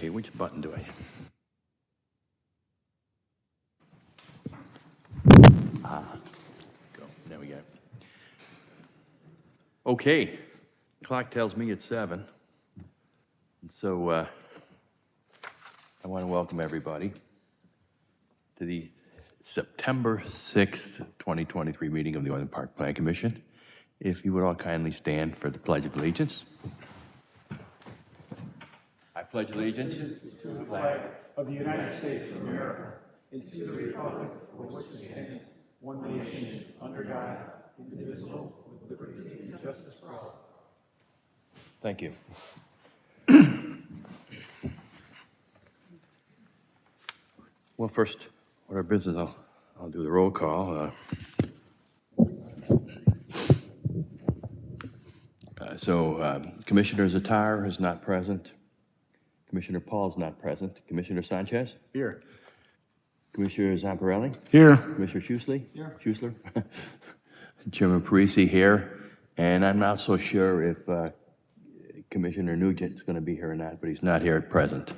Okay, which button do I? Go. There we go. Okay. Clock tells me it's 7. And so I want to welcome everybody to the September 6th, 2023 meeting of the Orland Park Plan Commission. If you would all kindly stand for the Pledge of Allegiance. I pledge allegiance to the flag of the United States of America and to the republic for which it stands, one nation, under God, indivisible, with liberty and justice for all. Thank you. Well, first, what our business, I'll do the roll call. Commissioner Zatar is not present. Commissioner Paul is not present. Commissioner Sanchez? Here. Commissioner Zamparelli? Here. Commissioner Schussler? Here. Schussler? Chairman Parisi here. And I'm not so sure if Commissioner Nugent is going to be here or not, but he's not here at present.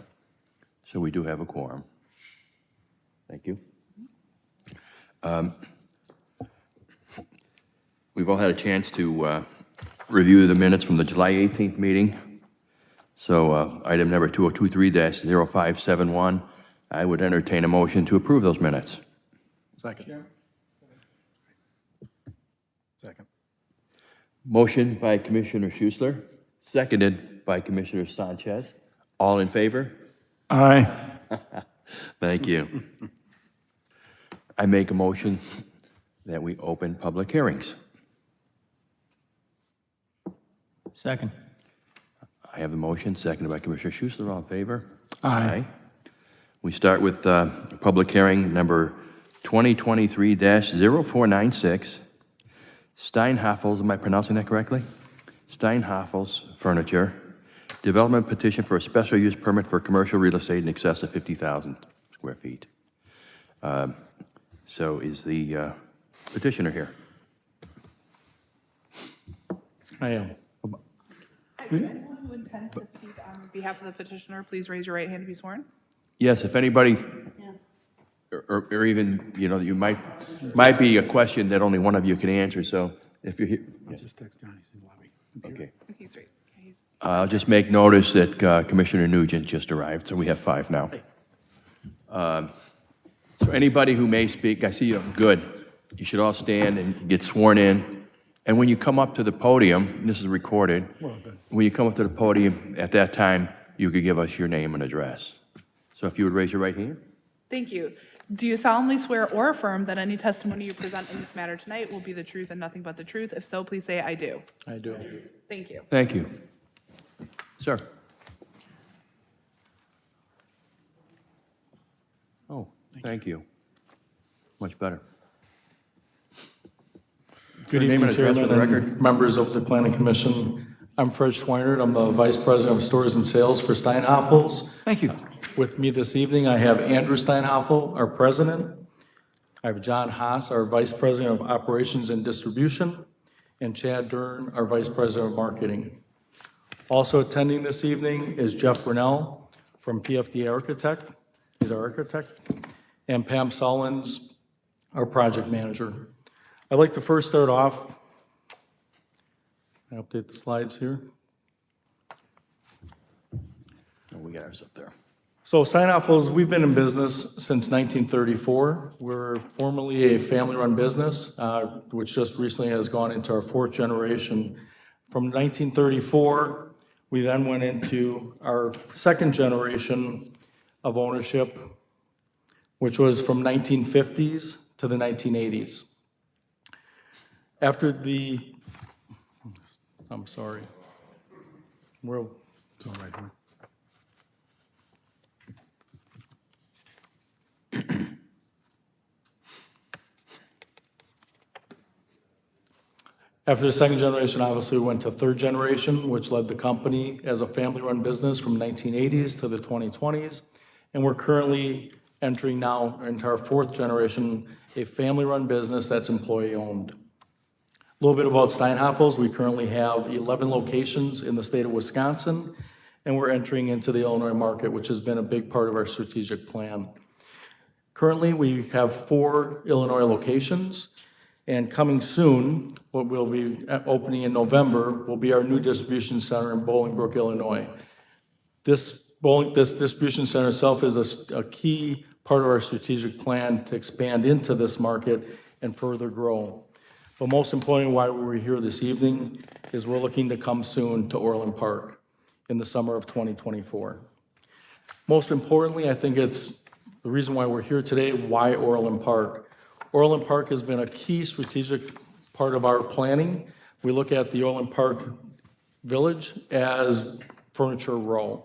So we do have a quorum. Thank you. We've all had a chance to review the minutes from the July 18th meeting. So item number 2023-0571, I would entertain a motion to approve those minutes. Second. Second. Motion by Commissioner Schussler, seconded by Commissioner Sanchez. All in favor? Aye. Thank you. I make a motion that we open public hearings. Second. I have the motion, seconded by Commissioner Schussler. All in favor? Aye. We start with public hearing number 2023-0496. Steinhafels, am I pronouncing that correctly? Steinhafels Furniture. Development petition for a special use permit for commercial real estate in excess of 50,000 square feet. So is the petitioner here? I am. Anyone who intends to speak on behalf of the petitioner, please raise your right hand to be sworn. Yes, if anybody, or even, you know, you might be a question that only one of you can answer, so if you're here. I'll just text Johnny, see lobby. Okay. He's right. Okay, I'll just make notice that Commissioner Nugent just arrived, so we have 5 now. So anybody who may speak, I see you, good. You should all stand and get sworn in. And when you come up to the podium, this is recorded, when you come up to the podium, at that time, you could give us your name and address. So if you would raise your right hand. Thank you. Do you solemnly swear or affirm that any testimony you present in this matter tonight will be the truth and nothing but the truth? If so, please say I do. I do. Thank you. Thank you. Sir. Oh, thank you. Much better. Good Name evening, and address for Chairman the and members of the Planning Commission. I'm Fred Schweinert. I'm the Vice President of Stores and Sales for Steinhafels. Thank you. With me this evening, I have Andrew Steinhafel, our President. I have John Haas, our Vice President of Operations and Distribution, and Chad Dern, our Vice President of Marketing. Also attending this evening is Jeff Brunell from PFD Architect. He's our architect. And Pam Sullins, our project manager. I'd like to first start off, I update the slides here. Oh, we got ours up there. So Steinhafels, we've been in business since 1934. We're formerly a family-run business, which just recently has gone into our 4th generation. From 1934, we then went into our 2nd generation of ownership, which was from 1950s to the 1980s. After the, I'm sorry. It's all right here. After the 2nd generation, obviously, we went to 3rd generation, which led the company as a family-run business from 1980s to the 2020s. And we're currently entering now into our 4th generation, a family-run business that's employee-owned. A little bit about Steinhafels. We currently have 11 locations in the state of Wisconsin, and we're entering into the Illinois market, which has been a big part of our strategic plan. Currently, we have 4 Illinois locations, and coming soon, what we'll be opening in November will be our new distribution center in Bolingbrook, Illinois. This distribution center itself is a key part of our strategic plan to expand into this market and further grow. But most importantly, why we're here this evening is we're looking to come soon to Orland Park in the summer of 2024. Most importantly, I think it's the reason why we're here today, why Orland Park. Orland Park has been a key strategic part of our planning. We look at the Orland Park Village as Furniture Row.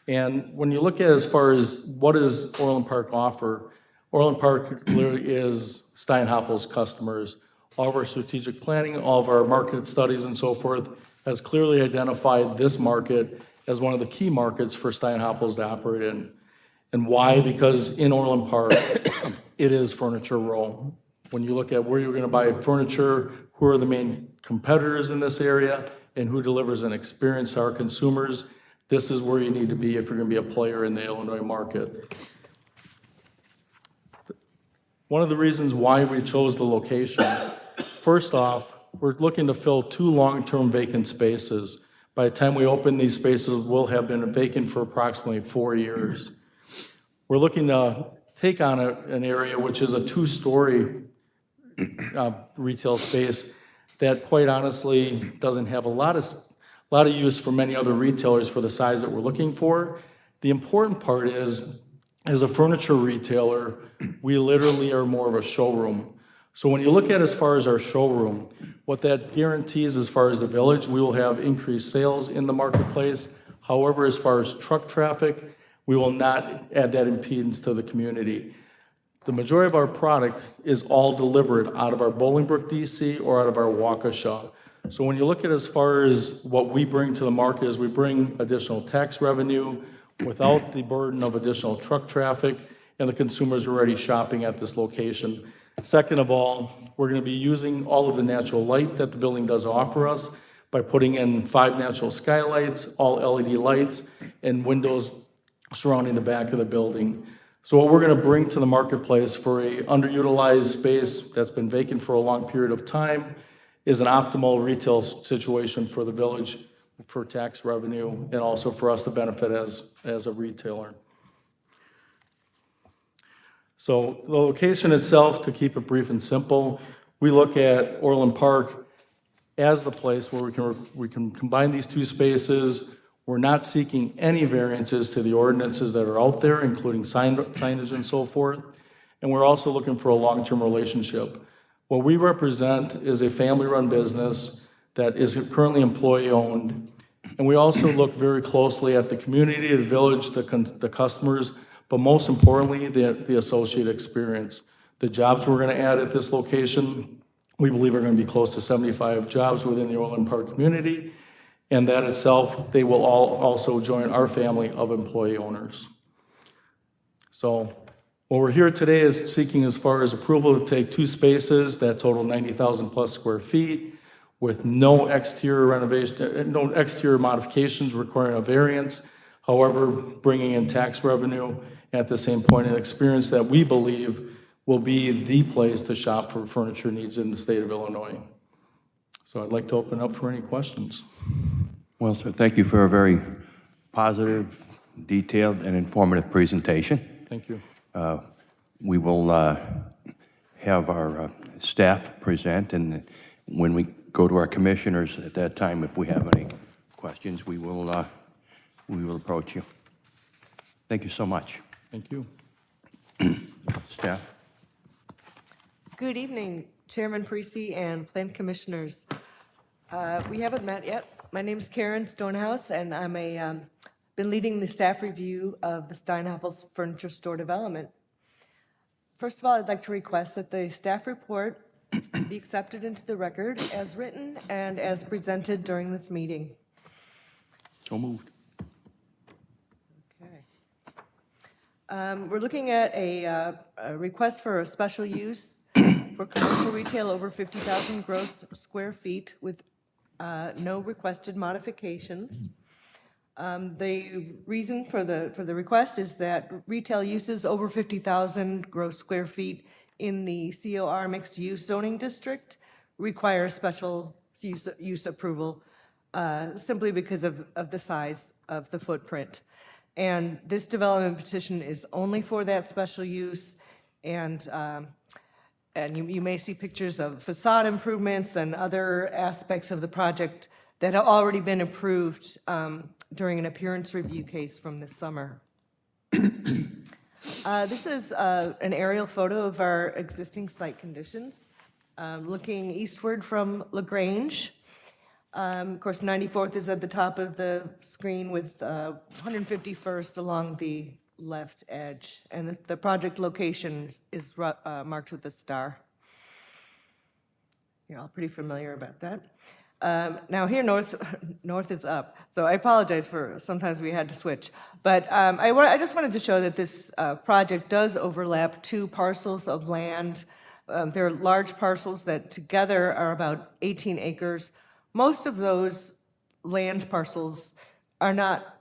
And when you look at as far as what does Orland Park offer, Orland Park literally is Steinhaffel's customers. All of our strategic planning, all of our market studies and so forth has clearly identified this market as one of the key markets for Steinhaffel's to operate in. And why? Because in Orland Park, it is Furniture Row. When you look at where you're going to buy furniture, who are the main competitors in this area, and who delivers an experience to our consumers, this is where you need to be if you're going to be a player in the Illinois market. One of the reasons why we chose the location, first off, we're looking to fill 2 long-term vacant spaces. By the time we open these spaces, we'll have been vacant for approximately 4 years. We're looking to take on an area which is a 2-story retail space that quite honestly doesn't have a lot of use for many other retailers for the size that we're looking for. The important part is, as a furniture retailer, we literally are more of a showroom. So when you look at as far as our showroom, what that guarantees as far as the village, we will have increased sales in the marketplace. However, as far as truck traffic, we will not add that impedance to the community. The majority of our product is all delivered out of our Bolingbrook DC or out of our Waukesha. So when you look at as far as what we bring to the market is we bring additional tax revenue without the burden of additional truck traffic, and the consumers are already shopping at this location. Second of all, we're going to be using all of the natural light that the building does offer us by putting in 5 natural skylights, all LED lights, and windows surrounding the back of the building. So what we're going to bring to the marketplace for a underutilized space that's been vacant for a long period of time is an optimal retail situation for the village for tax revenue and also for us to benefit as a retailer. So the location itself, to keep it brief and simple, we look at Orland Park as the place where we can combine these 2 spaces. We're not seeking any variances to the ordinances that are out there, including signage and so forth. And we're also looking for a long-term relationship. What we represent is a family-run business that is currently employee-owned. And we also look very closely at the community, the village, the customers, but most importantly, the associate experience. The jobs we're going to add at this location, we believe are going to be close to 75 jobs within the Orland Park community. And that itself, they will all also join our family of employee owners. So what we're here today is seeking as far as approval to take 2 spaces that total 90,000 plus square feet with no exterior renovation, no exterior modifications requiring a variance. However, bringing in tax revenue at the same point, an experience that we believe will be the place to shop for furniture needs in the state of Illinois. So I'd like to open up for any questions. Well, sir, thank you for a very positive, detailed, and informative presentation. Thank you. We will have our staff present, and when we go to our commissioners at that time, if we have any questions, we will approach you. Thank you so much. Thank you. Staff? Good evening, Chairman Parisi and Plan Commissioners. We haven't met yet. My name is Karen Stonehouse, and I'm been leading the staff review of the Steinhaffel's Furniture Store development. First of all, I'd like to request that the staff report be accepted into the record as written and as presented during this meeting. So moved. Okay. We're looking at a request for a special use for commercial retail over 50,000 gross square feet with no requested modifications. The reason for the request is that retail uses over 50,000 gross square feet in the COR mixed-use zoning district require special use approval simply because of the size of the footprint. And this development petition is only for that special use, and you may see pictures of facade improvements and other aspects of the project that have already been approved during an appearance review case from this summer. This is an aerial photo of our existing site conditions, looking eastward from LaGrange. Of course, 94th is at the top of the screen with 151st along the left edge, and the project location is marked with a star. You're all pretty familiar about that. Now here, north is up, so I apologize for sometimes we had to switch. But I just wanted to show that this project does overlap two parcels of land. They're large parcels that together are about 18 acres. Most of those land parcels are not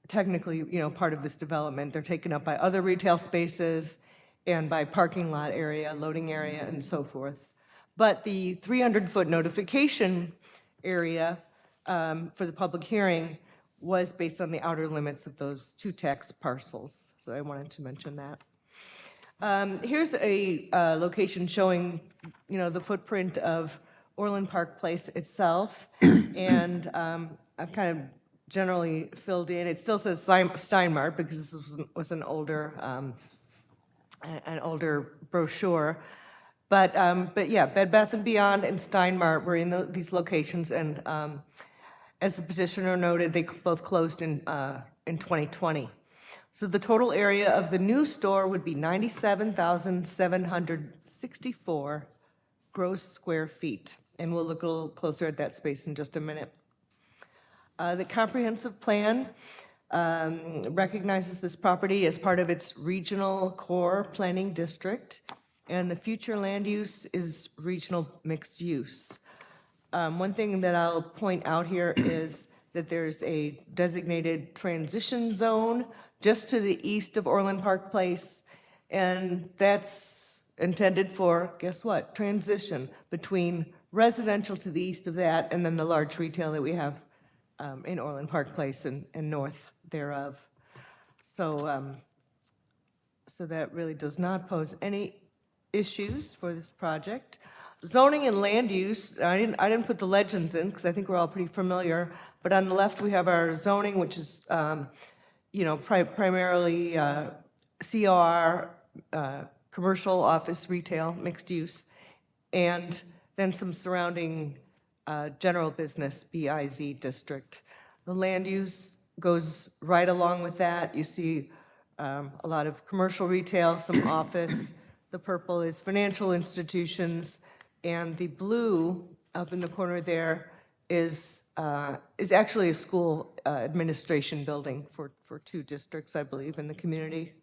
technically, part of this development. They're taken up by other retail spaces and by parking lot area, loading area, and so forth. But the 300-foot notification area for the public hearing was based on the outer limits of those two tax parcels. So I wanted to mention that. Here's a location showing, the footprint of Orland Park Place itself. And I've kind of generally filled in. It still says Steinmart because this was an older brochure. But yeah, Bed Bath & Beyond and Steinmart were in these locations, and as the petitioner noted, they both closed in 2020. So the total area of the new store would be 97,764 gross square feet, and we'll look a little closer at that space in just a minute. The comprehensive plan recognizes this property as part of its regional core planning district, and the future land use is regional mixed use. One thing that I'll point out here is that there's a designated transition zone just to the east of Orland Park Place, and that's intended for, guess what, transition between residential to the east of that and then the large retail that we have in Orland Park Place and north thereof. So, so that really does not pose any issues for this project. Zoning and land use, I didn't put the legends in because I think we're all pretty familiar, but on the left we have our zoning, which is, primarily COR, commercial, office, retail, mixed use, and then some surrounding general business, BIZ district. The land use goes right along with that. You see a lot of commercial retail, some office. The purple is financial institutions, and the blue up in the corner there is actually a school administration building for two districts, I believe, in the community.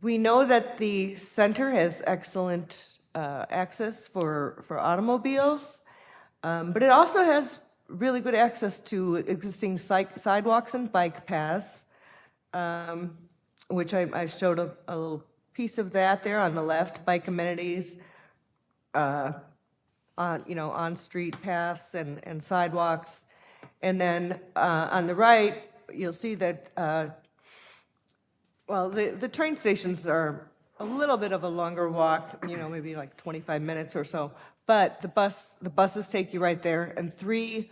We know that the center has excellent access for automobiles, but it also has really good access to existing sidewalks and bike paths, which I showed a little piece of that there on the left, bike amenities, on-street paths and sidewalks. And then on the right, you'll see that, the train stations are a little bit of a longer walk, maybe like 25 minutes or so. But the buses take you right there, and 3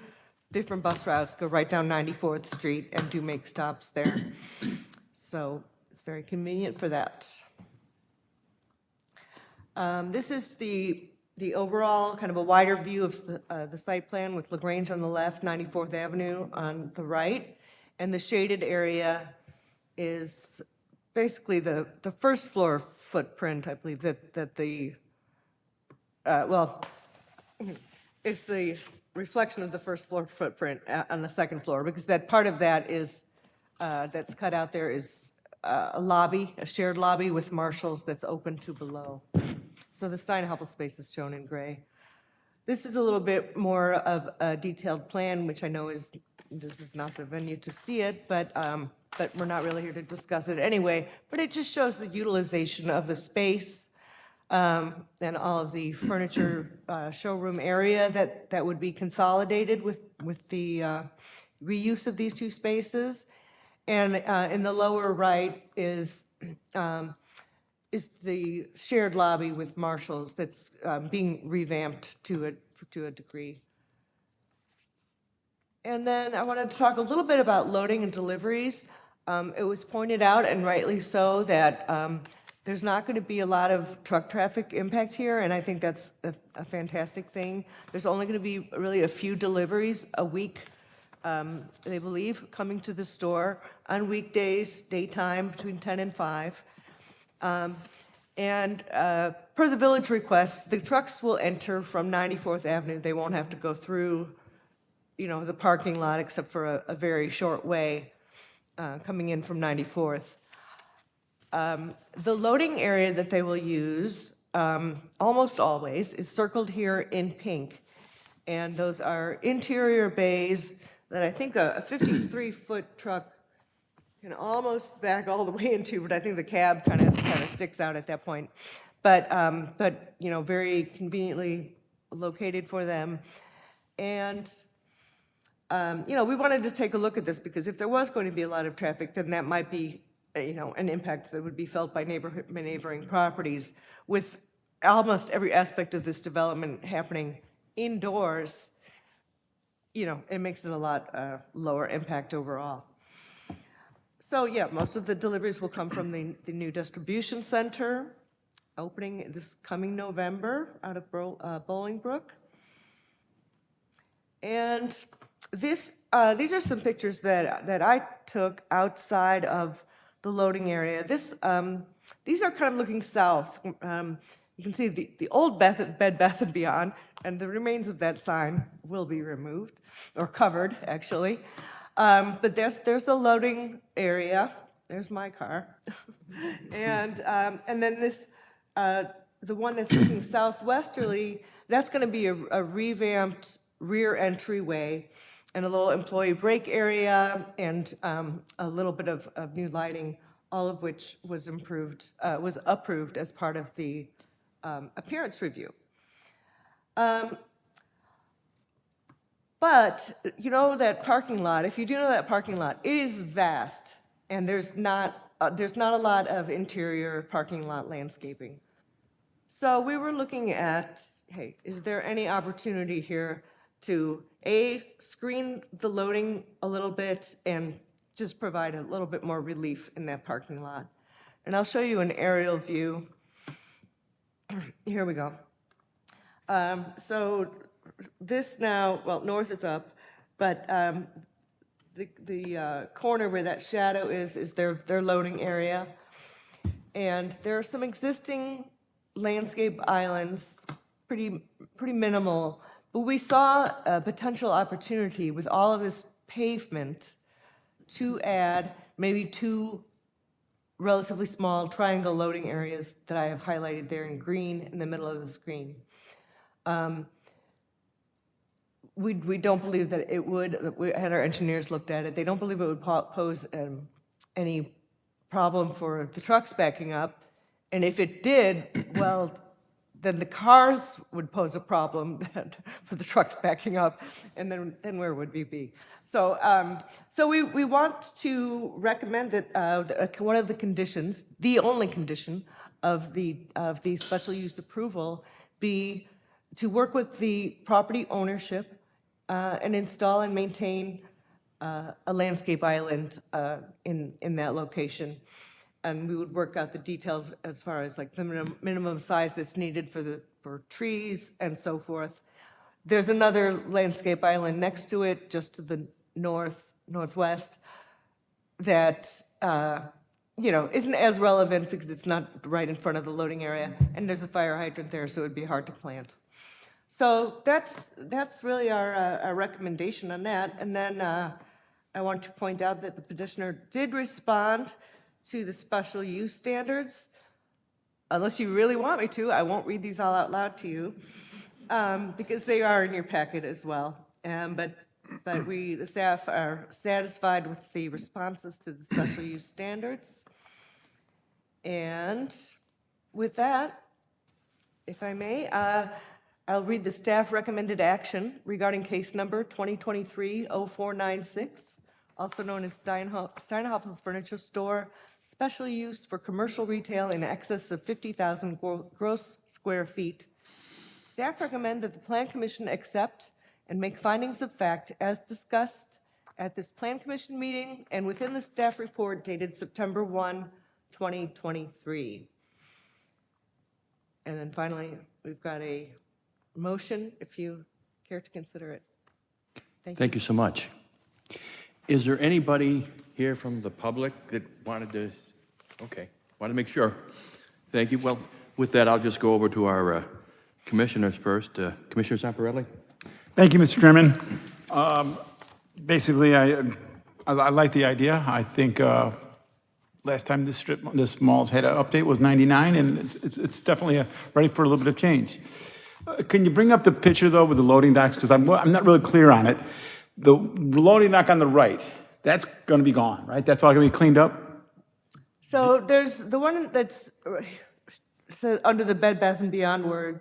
different bus routes go right down 94th Street and do make stops there. So it's very convenient for that. This is the overall kind of a wider view of the site plan with LaGrange on the left, 94th Avenue on the right, and the shaded area is basically the first floor footprint, I believe, it's the reflection of the first floor footprint on the second floor, because that part of that is, that's cut out there is a lobby, a shared lobby with Marshalls that's open to below. So the Steinhoffel space is shown in gray. This is a little bit more of a detailed plan, which I know this is not the venue to see it, but we're not really here to discuss it anyway. But it just shows the utilization of the space and all of the furniture showroom area that would be consolidated with the reuse of these two spaces. And in the lower right is the shared lobby with Marshalls that's being revamped to a degree. And then I wanted to talk a little bit about loading and deliveries. It was pointed out, and rightly so, that there's not going to be a lot of truck traffic impact here, and I think that's a fantastic thing. There's only going to be really a few deliveries a week, they believe, coming to the store on weekdays, daytime, between 10 and 5. And per the village request, the trucks will enter from 94th Avenue. They won't have to go through, the parking lot except for a very short way coming in from 94th. The loading area that they will use almost always is circled here in pink. And those are interior bays that I think a 53-foot truck can almost back all the way into, but I think the cab kind of sticks out at that point. But very conveniently located for them. And we wanted to take a look at this because if there was going to be a lot of traffic, then that might be, an impact that would be felt by neighboring properties. With almost every aspect of this development happening indoors, it makes it a lot lower impact overall. So yeah, most of the deliveries will come from the new distribution center, opening this coming November out of Bolingbrook. And these are some pictures that I took outside of the loading area. These are kind of looking south. You can see the old Bed Bath & Beyond, and the remains of that sign will be removed, or covered, actually. But there's the loading area. There's my car. And then this, the one that's looking southwesterly, that's going to be a revamped rear entryway and a little employee break area and a little bit of new lighting, all of which was approved as part of the appearance review. But that parking lot, if you do know that parking lot, it is vast, and there's not a lot of interior parking lot landscaping. So we were looking at, hey, is there any opportunity here to screen the loading a little bit and just provide a little bit more relief in that parking lot? And I'll show you an aerial view. Here we go. So this now, well, north is up, but the corner where that shadow is their loading area. And there are some existing landscape islands, pretty minimal, but we saw a potential opportunity with all of this pavement to add maybe 2 relatively small triangle loading areas that I have highlighted there in green in the middle of the screen. We don't believe that it would, we had our engineers looked at it, they don't believe it would pose any problem for the trucks backing up. And if it did, well, then the cars would pose a problem for the trucks backing up, and then where would we be? So, we want to recommend that one of the conditions, the only condition of the special use approval, be to work with the property ownership and install and maintain a landscape island in that location. And we would work out the details as far as like the minimum size that's needed for trees and so forth. There's another landscape island next to it, just to the northwest, that isn't as relevant because it's not right in front of the loading area, and there's a fire hydrant there, so it'd be hard to plant. So that's really our recommendation on that. And then I want to point out that the petitioner did respond to the special use standards. Unless you really want me to, I won't read these all out loud to you. because they are in your packet as well. But the staff are satisfied with the responses to the special use standards. And with that, if I may, I'll read the staff recommended action regarding case number 2023-0496, also known as Steinhoffel's Furniture Store, special use for commercial retail in excess of 50,000 gross square feet. Staff recommend that the Plan Commission accept and make findings of fact as discussed at this Plan Commission meeting and within the staff report dated September 1, 2023. And then finally, we've got a motion, if you care to consider it. Thank you so much. Is there anybody here from the public that wanted to, okay, want to make sure. Thank you. Well, with that, I'll just go over to our commissioners first. Commissioner Zamparelli? Thank you, Mr. Chairman. Basically, I like the idea. I think last time this mall's had an update was 99, and it's definitely ready for a little bit of change. Can you bring up the picture, though, with the loading docks? Because I'm not really clear on it. The loading dock on the right, that's going to be gone, right? That's all going to be cleaned up? So there's the one that's under the Bed Bath & Beyond word.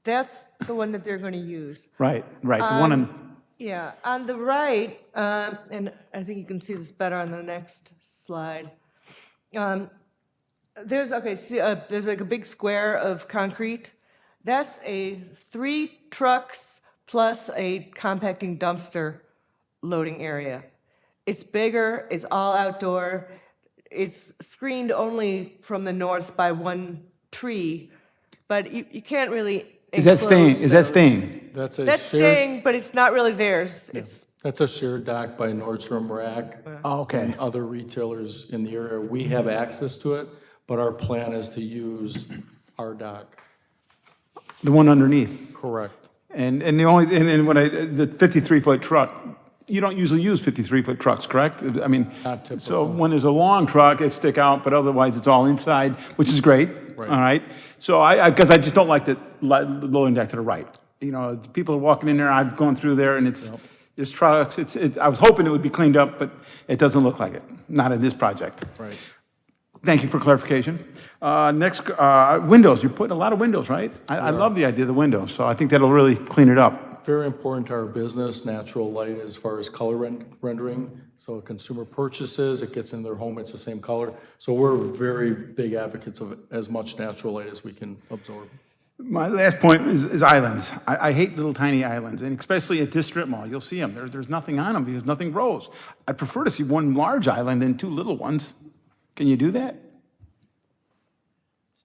That's the one that they're going to use. Right, the one on... Yeah, on the right, and I think you can see this better on the next slide. There's like a big square of concrete. That's 3 trucks plus a compacting dumpster loading area. It's bigger, it's all outdoor, it's screened only from the north by one tree, but you can't really Is that staying? enclose Is that those. staying? That's That's staying, but it's not really theirs. It's, That's a shared dock by Nordstrom Rack. Oh, okay. And other retailers in the area. We have access to it, but our plan is to use our dock. The one underneath? Correct. And the the 53-foot truck, you don't usually use 53-foot trucks, correct? I mean, Not typical. so when there's a long truck, it stick out, but otherwise it's all inside, which is great. Right. All right. So because I just don't like the loading deck to the right. You know, people are walking in there. I've gone through there, and there's trucks. I was hoping it would be cleaned up, but it doesn't look like it. Not in this project. Right. Thank you for clarification. Next, windows. You're putting a lot of windows, right? I love the idea of the windows, so I think that'll really clean it up. Very important to our business, natural light as far as color rendering. So a consumer purchases, it gets in their home, it's the same color. So we're very big advocates of as much natural light as we can absorb. My last point is islands. I hate little tiny islands, and especially at this strip mall, you'll see them. There's nothing on them because nothing grows. I prefer to see one large island than 2 little ones. Can you do that?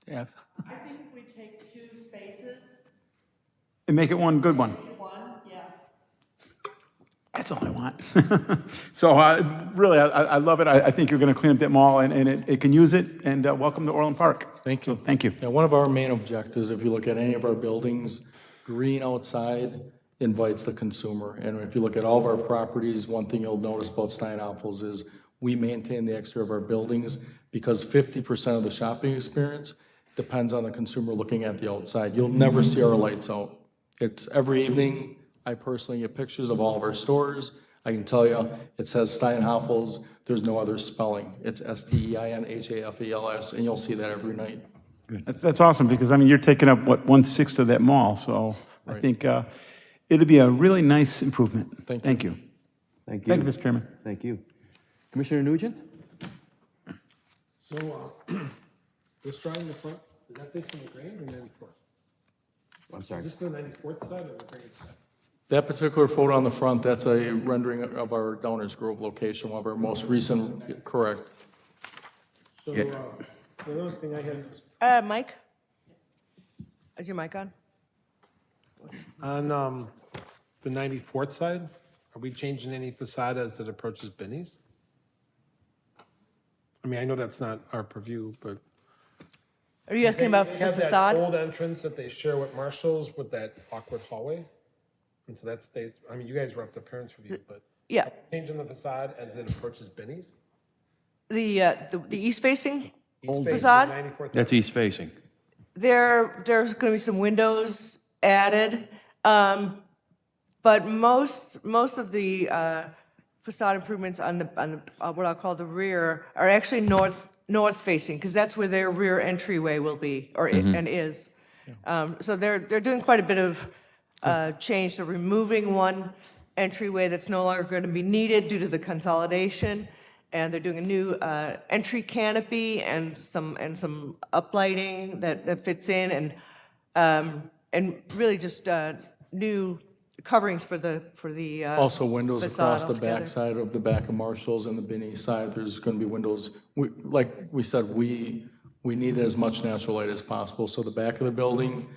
Staff? I think we take 2 spaces, And make it one good one? yeah. That's all I want. So really, I love it. I think you're going to clean up that mall, and it can use it, and welcome to Orland Park. Thank you. Thank you. Now, one of our main objectives, if you look at any of our buildings, green outside invites the consumer. And if you look at all of our properties, one thing you'll notice about Steinhoffel's is we maintain the exterior of our buildings because 50% of the shopping experience depends on the consumer looking at the outside. You'll never see our lights out. It's every evening. I personally get pictures of all of our stores. I can tell you, it says Steinhoffel's. There's no other spelling. It's Steinhafels, and you'll see that every night. That's awesome, because, I mean, you're taking up, 1/6 of that mall, so I think it'll be a really nice improvement. Thank you. Thank you. Thank you. Thank you, Mr. Chairman. Thank you. Commissioner Nugent? So, this drawing in the front, is that facing the grain or 94th? I'm sorry. Is this the 94th side or the grain side? That particular photo on the front, that's a rendering of our Downers Grove location, one of our most recent, correct. So, Yeah. the other thing I had Mike? Is your mic on? on the 94th side, are we changing any facade as it approaches Benny's? I mean, I know that's not our purview, but. Are you asking about They the have that facade? old entrance that they share with Marshall's with that awkward hallway. And so that stays, I mean, you guys were up to parents review, but Yeah, changing the facade as it approaches Benny's? the east facing East face of facade? 94th. That's east facing. There's going to be some windows added. But most of the facade improvements on what I'll call the rear are actually north facing, because that's where their rear entryway will be, and is. So they're doing quite a bit of change. They're removing one entryway that's no longer going to be needed due to the consolidation, and they're doing a new entry canopy and some uplighting that fits in, and really just new coverings for the Also windows facade across the altogether. backside of the back of Marshall's and the Binney side, there's gonna be windows. Like we said, we need as much natural light as possible, so the back of the building,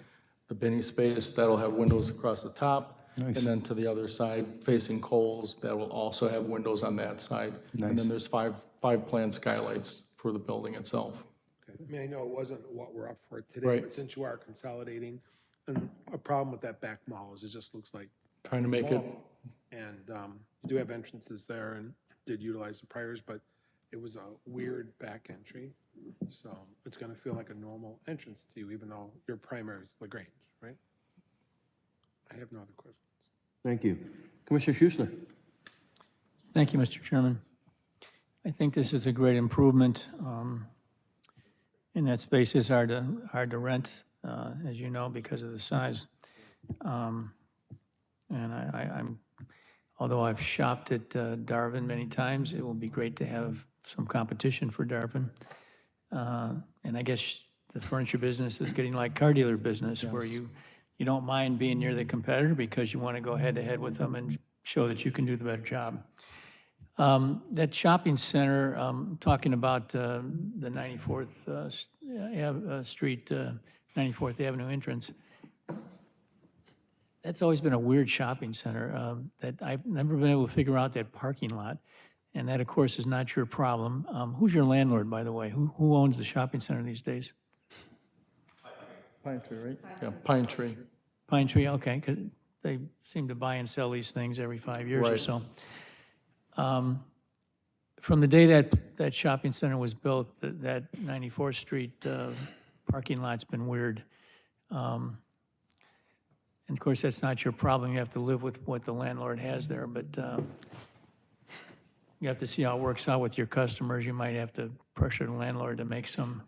the Binney space, that'll have windows across the top. And then to the other side, facing Kohl's, that will also have windows on that side. And then there's five planned skylights for the building itself. Okay. I mean, I know it wasn't what we're up for today, Right. but since you are consolidating, and a problem with that back mall is it just looks like Trying to make it, mall. And you do have entrances there and did utilize the priors, but it was a weird back entry. So it's gonna feel like a normal entrance to you, even though your primary is LaGrange, right? I have no other questions. Thank you. Commissioner Schussler? Thank you, Mr. Chairman. I think this is a great improvement. And that space is hard to rent, as you know, because of the size. And I'm, although I've shopped at Darvin many times, it will be great to have some competition for Darvin. And I guess the furniture business is getting like car dealer business, where you don't mind being near the competitor because you want to go head to head with them and show that you can do the better job. That shopping center, talking about the 94th Street, 94th Avenue entrance, that's always been a weird shopping center that I've never been able to figure out that parking lot. And that, of course, is not your problem. Who's your landlord, by the way? Who owns the shopping center these days? Pine Tree, right? Yeah, Pine Tree. Pine Tree, okay, because they seem to buy and sell these things every 5 years or Right. so. From the day that shopping center was built, that 94th Street parking lot's been weird. And of course, that's not your problem. You have to live with what the landlord has there, but you have to see how it works out with your customers. You might have to pressure the landlord to make some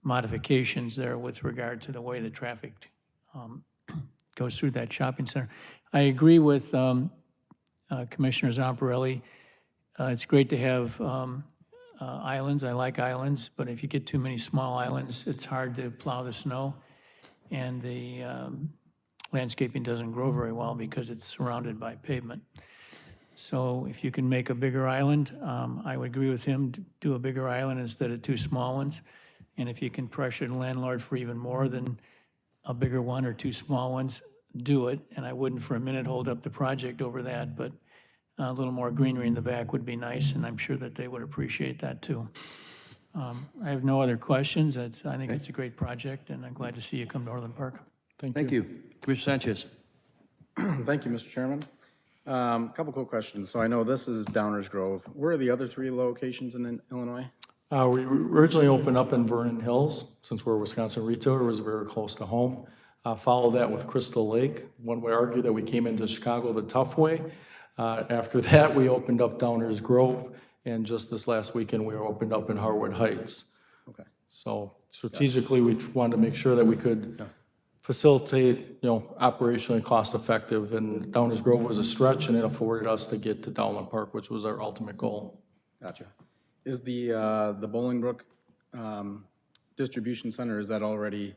modifications there with regard to the way the traffic goes through that shopping center. I agree with Commissioner Zamparelli. It's great to have islands. I like islands, but if you get too many small islands, it's hard to plow the snow. And the landscaping doesn't grow very well because it's surrounded by pavement. So if you can make a bigger island, I would agree with him to do a bigger island instead of two small ones. And if you can pressure the landlord for even more than a bigger one or two small ones, do it. And I wouldn't for a minute hold up the project over that, but a little more greenery in the back would be nice, and I'm sure that they would appreciate that too. I have no other questions. I think it's a great project, and I'm glad to see you come to Orland Park. Thank you. Commissioner Sanchez? Thank you, Mr. Chairman. Couple quick questions. So I know this is Downers Grove. Where are the other three locations in Illinois? We originally opened up in Vernon Hills, since we're a Wisconsin retailer, it was very close to home. Followed that with Crystal Lake. One would argue that we came into Chicago the tough way. After that, we opened up Downers Grove, and just this last weekend, we opened up in Harwood Heights. Okay. So strategically, we wanted to make sure that we could facilitate, operationally cost-effective, and Downers Grove was a stretch, and it afforded us to get to Dowland Park, which was our ultimate goal. Gotcha. Is the Bolingbrook distribution center, is that already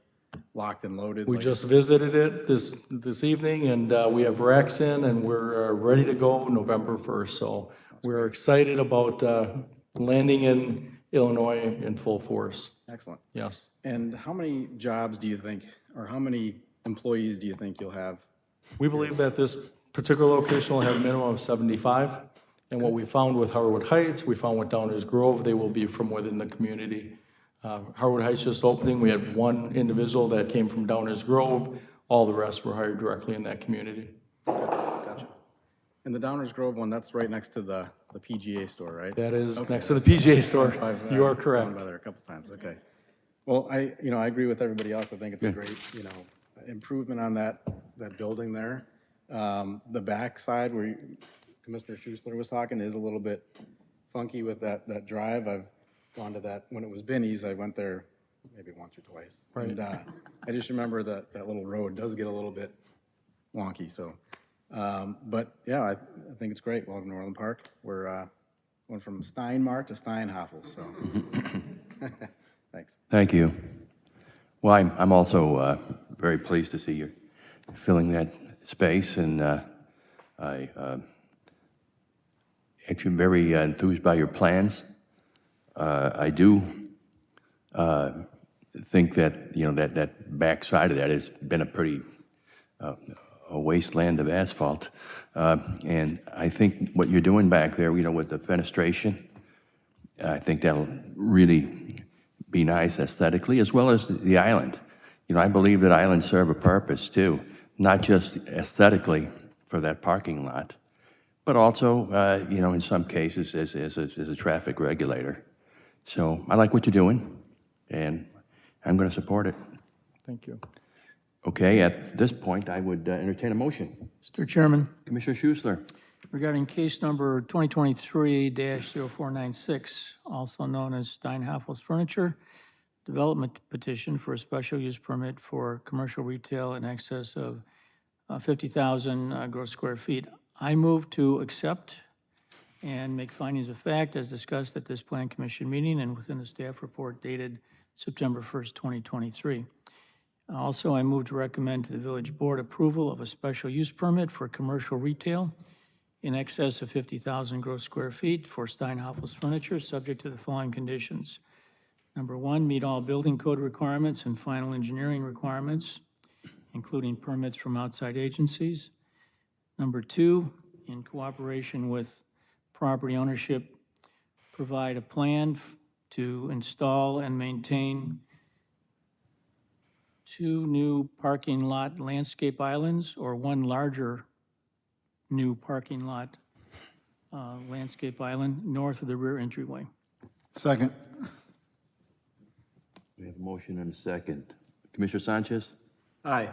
locked and loaded? We Like- just visited it this evening, and we have racks in, and we're ready to go November 1st. So we're excited about landing in Illinois in full force. Excellent. Yes. And how many jobs do you think, or how many employees do you think you'll have? We believe that this particular location will have a minimum of 75. And what we found with Harwood Heights, we found with Downers Grove, they will be from within the community. Harwood Heights just opening, we had one individual that came from Downers Grove. All the rest were hired directly in that community. Gotcha. And the Downers Grove one, that's right next to the PGA store, right? That is next to the PGA store. I've, You are gone correct. by there a couple times, okay. Well, I agree with everybody else. I think it's a great, improvement on that building there. The back side where Commissioner Schuessler was talking is a little bit funky with that drive. I've gone to that, when it was Benny's, I went there maybe once or twice. Right. And I just remember that little road does get a little bit wonky, so. But yeah, I think it's great. Welcome to Orland Park. We're going from Steinmark to Steinhoffel, so. Thanks. Thank you. Well, I'm also very pleased to see you filling that space, and I actually am very enthused by your plans. I do think that, that back side of that has been a pretty a wasteland of asphalt. And I think what you're doing back there, with the fenestration, I think that'll really be nice aesthetically, as well as the island. I believe that islands serve a purpose too, not just aesthetically for that parking lot, but also, in some cases as a traffic regulator. So I like what you're doing, and I'm going to support it. Thank you. Okay, at this point, I would entertain a motion. Mr. Chairman, Commissioner Schuessler. regarding case number 2023-0496, also known as Steinhaffel's Furniture, development petition for a special use permit for commercial retail in excess of 50,000 gross square feet. I move to accept and make findings of fact as discussed at this Plan Commission meeting and within the staff report dated September 1st, 2023. Also, I move to recommend to the Village Board approval of a special use permit for commercial retail in excess of 50,000 gross square feet for Steinhaffel's Furniture, subject to the following conditions. Number one, meet all building code requirements and final engineering requirements, including permits from outside agencies. Number two, in cooperation with property ownership, provide a plan to install and maintain 2 new parking lot landscape islands or 1 larger new parking lot landscape island north of the rear entryway. Second. We have a motion and a second. Commissioner Sanchez? Aye.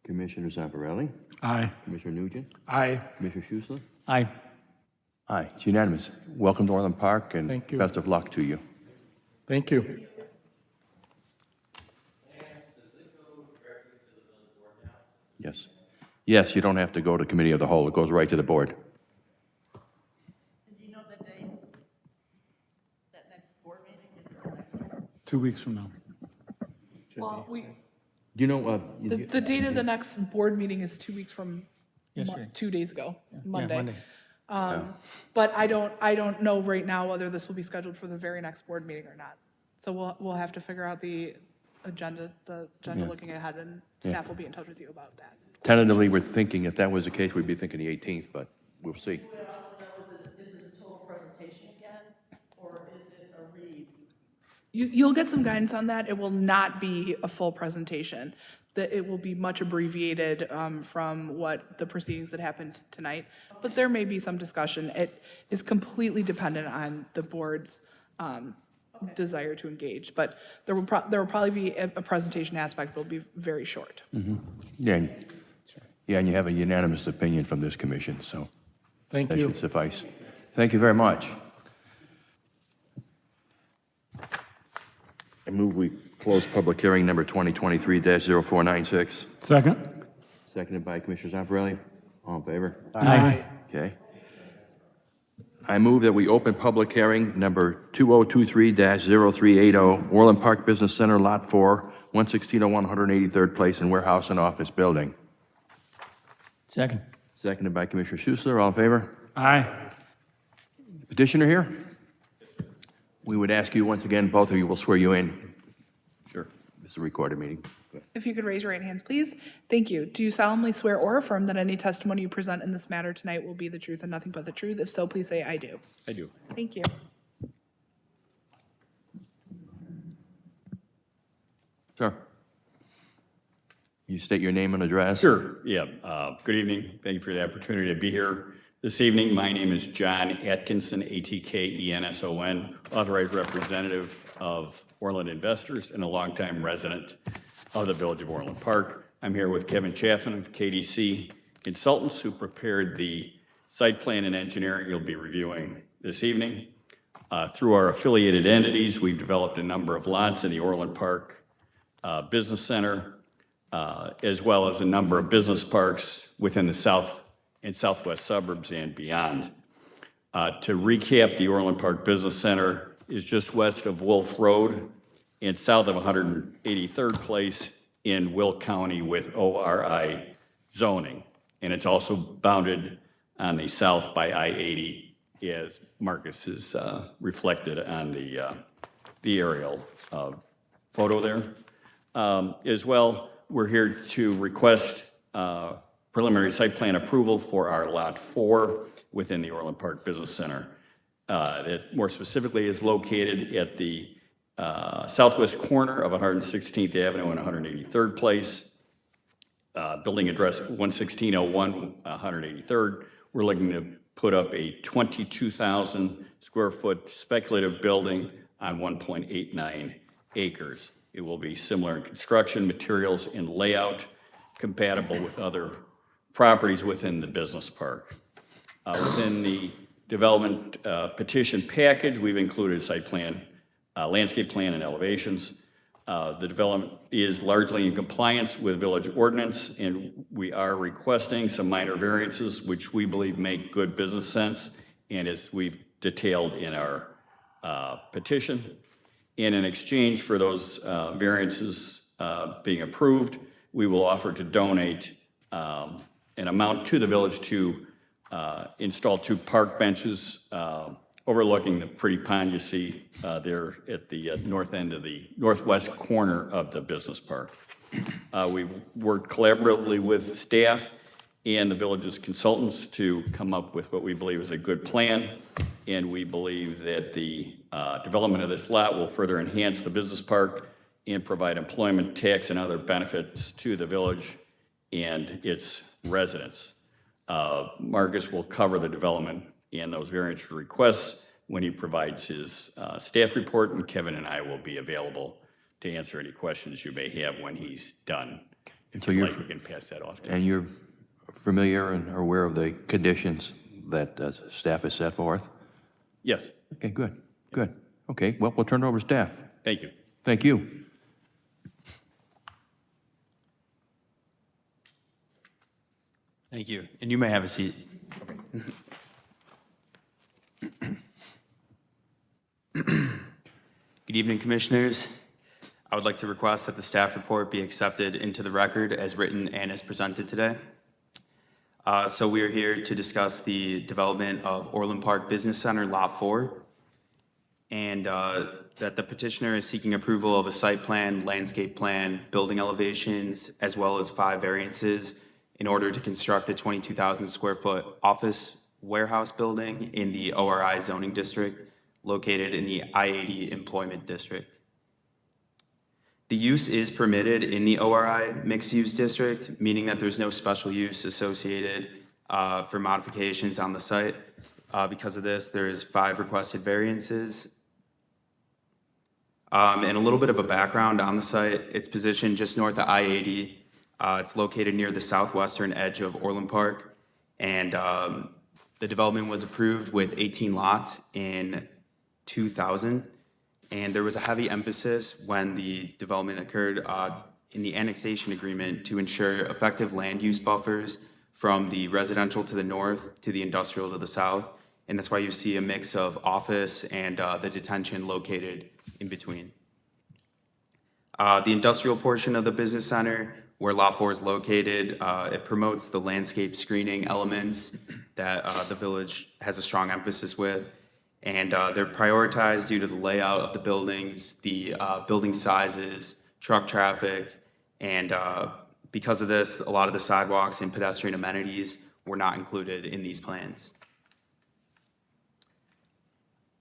Commissioner Zamparelli? Aye. Commissioner Nugent? Aye. Commissioner Schuessler? Aye. Aye, it's unanimous. Welcome to Orland Park, and Thank you. best of luck to you. Thank you. Yes. Yes, you don't have to go to committee of the whole. It goes right to the board. Do you know the date? That next board meeting is the next one? 2 weeks from now. Well, Do you know, the date of the next board meeting is 2 weeks from Yesterday. 2 days ago, Monday. Monday. But I don't know right now whether this will be scheduled for the very next board meeting or not. So we'll have to figure out the agenda looking ahead, and staff will be in touch with you about that. tentatively, we're thinking if that was the case, we'd be thinking the 18th, but we'll see. We would also know, is it a total presentation again, or is it a read? You'll get some guidance on that. It will not be a full presentation. It will be much abbreviated from what the proceedings that happened tonight, but there may be some discussion. It is completely dependent on the board's desire to engage, but there will probably be a presentation aspect, but it'll be very short. Yeah, and you have a unanimous opinion from this commission, so Thank that you. should suffice. Thank you very much. I move we close public hearing number 2023-0496. Second. Seconded by Commissioner Zamparelli. All in favor? Aye. Okay. I move that we open public hearing number 2023-0380, Orland Park Business Center, Lot 4, 11601 183rd Place and Warehouse and Office Building. Second. Seconded by Commissioner Schuessler. All in favor? Aye. Petitioner here? We would ask you once again, both of you will swear you in. Sure. This is a recorded meeting. If you could raise your right hands, please. Thank you. Do you solemnly swear or affirm that any testimony you present in this matter tonight will be the truth and nothing but the truth? If so, please say, "I do." I do. Thank you. Sir? You state your name and address? Sure, yeah. Good evening. Thank you for the opportunity to be here this evening. My name is John Atkinson, Atkenson, authorized representative of Orland Investors and a longtime resident of the Village of Orland Park. I'm here with Kevin Chaffin of KDC Consultants, who prepared the site plan and engineering you'll be reviewing this evening. Through our affiliated entities, we've developed a number of lots in the Orland Park Business Center, as well as a number of business parks within the south and southwest suburbs and beyond. To recap, the Orland Park Business Center is just west of Wolf Road and south of 183rd Place in Will County with ORI zoning. And it's also bounded on the south by I-80, as Marcus is reflected on the aerial photo there. As well, we're here to request preliminary site plan approval for our Lot 4 within the Orland Park Business Center. It more specifically is located at the southwest corner of 116th Avenue and 183rd Place. Building address 11601 183rd. We're looking to put up a 22,000 square foot speculative building on 1.89 acres. It will be similar in construction, materials, and layout, compatible with other properties within the business park. Within the development petition package, we've included a site plan, landscape plan, and elevations. The development is largely in compliance with village ordinance, and we are requesting some minor variances, which we believe make good business sense, and as we've detailed in our petition. And in exchange for those variances being approved, we will offer to donate an amount to the village to install 2 park benches overlooking the pretty pond you see there at the north end of the northwest corner of the business park. We've worked collaboratively with staff and the village's consultants to come up with what we believe is a good plan, and we believe that the development of this lot will further enhance the business park and provide employment, tax, and other benefits to the village and its residents. Marcus will cover the development and those variance requests when he provides his staff report, and Kevin and I will be available to answer any questions you may have when he's done. If you'd like, we can pass that off to him. And you're familiar and are aware of the conditions that staff has set forth? Yes, Okay, good, good. Okay, well, we'll turn it over to staff. thank you. Thank you. Thank you, and you may have a seat. Good evening, Commissioners. I would like to request that the staff report be accepted into the record as written and as presented today. So we are here to discuss the development of Orland Park Business Center Lot 4, and that the petitioner is seeking approval of a site plan, landscape plan, building elevations, as well as 5 variances in order to construct a 22,000 square foot office warehouse building in the ORI zoning district located in the I-80 employment district. The use is permitted in the ORI mixed-use district, meaning that there's no special use associated for modifications on the site. Because of this, there's 5 requested variances. And a little bit of a background on the site. It's positioned just north of I-80. It's located near the southwestern edge of Orland Park, and the development was approved with 18 lots in 2000, and there was a heavy emphasis when the development occurred in the annexation agreement to ensure effective land use buffers from the residential to the north to the industrial to the south, and that's why you see a mix of office and the detention located in between. The industrial portion of the business center, where Lot 4 is located, it promotes the landscape screening elements that the village has a strong emphasis with. And they're prioritized due to the layout of the buildings, the building sizes, truck traffic, and because of this, a lot of the sidewalks and pedestrian amenities were not included in these plans.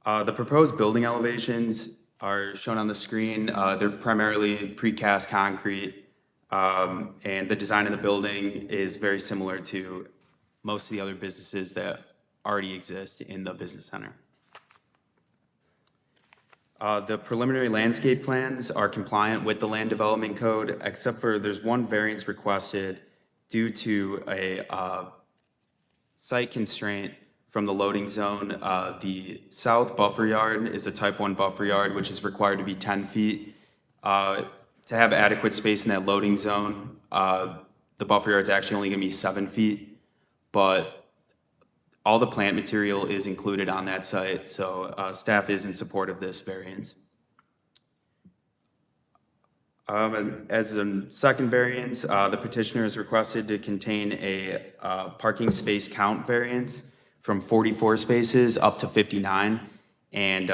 The proposed building elevations are shown on the screen. They're primarily precast concrete, and the design of the building is very similar to most of the other businesses that already exist in the business center. The preliminary landscape plans are compliant with the land development code, except for there's one variance requested due to a site constraint from the loading zone. The south buffer yard is a type 1 buffer yard, which is required to be 10 feet. To have adequate space in that loading zone, the buffer yard is actually only going to be 7 feet, but all the plant material is included on that site, so staff is in support of this variance. And as a second variance, the petitioner is requested to contain a parking space count variance from 44 spaces up to 59. And